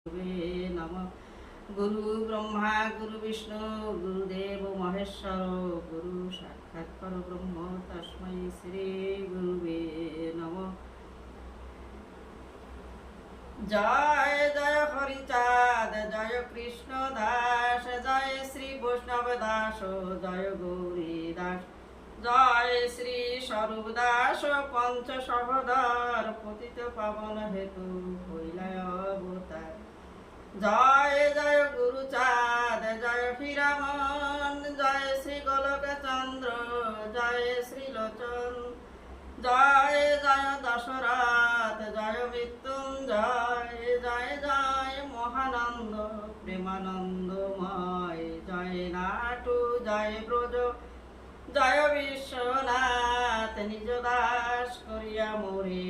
नमः। गुरु ब्रह्मा गुरु विष्णु गुरुदेव महेश्वर गुरु साक्षात् परब्रह्म तस्मै श्री गुरुवे नमः। जय जय हरिचाँद जय कृष्ण दास जय श्री वैष्णव दास जय गौरी दास जय श्री स्वरूप दास पंच सहोदर पतित पावन हेतु हইলা अवतार। जय जय गुरुचाँद जय हीरामन जय श्री गोलक चंद्र जय श्री लोचन जय जय दशरथ जय मृत्युंजय जय जय महानंद प्रेमानंदमय जय नाटु जय ब्रज जय विश्वनाथ निज दास करिया मोरे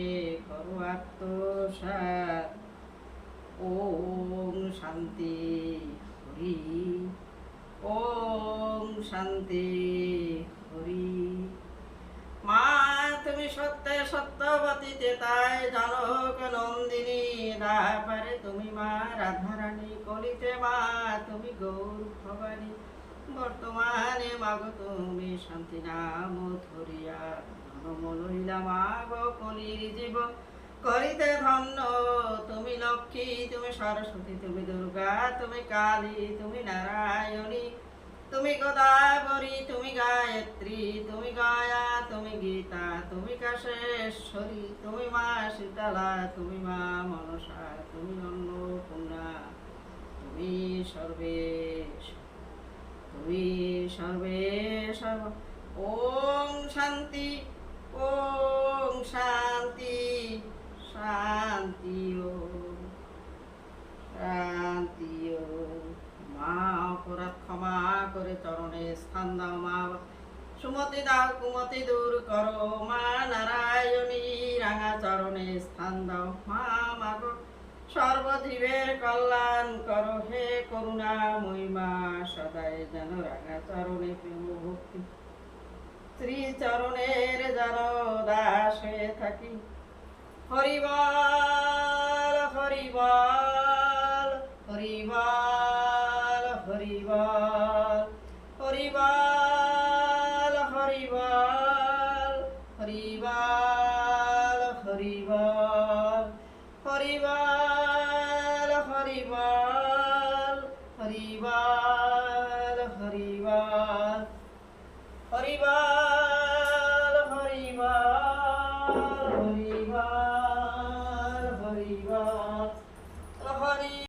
करु आत्मसात। ओम शांति हरि ओम शांति हरि। মা তুমি সত্যে সত্যবতী তেতায় জনক নন্দিনী দাপারে তুমি মা রাধারানী কলিতে মা তুমি গৌর ভবানী বর্তমানে মাগো তুমি শান্তি নাম ধরিয়া জনম লইলা মাগো কলির জীব করিতে ধন্য। তুমি লক্ষ্মী তুমি সরস্বতী তুমি দুর্গা তুমি কালী তুমি নারায়ণী তুমি গোদাবরী তুমি গায়ত্রী তুমি গায়া তুমি গীতা তুমি কাশেশ্বরী তুমি মা শীতলা তুমি মা মনসা তুমি অন্নপূর্ণা তুমি সর্বেশ তুমি সর্বেশ্বর। ওম শান্তি ওম শান্তি শান্তি ওম শান্তি ওম। মা অপরাধ ক্ষমা করে চরণে স্থান দাও মা সুমতি দাও কুমতি দূর করো মা নারায়ণী রাঙা চরণে স্থান দাও মা মাগো সর্বজীবের কল্যাণ করো হে করুণাময়ী মা সদাই যেন রাঙা চরণে প্রেম ভক্তি শ্রী চরণের যেন দাস হয়ে থাকি। হরিবল হরিবল হরিবল হরিবল হরিবল হরিবল হরিবল হরিবল হরিবল হরিবল হরিবল হরিবল হরিবল।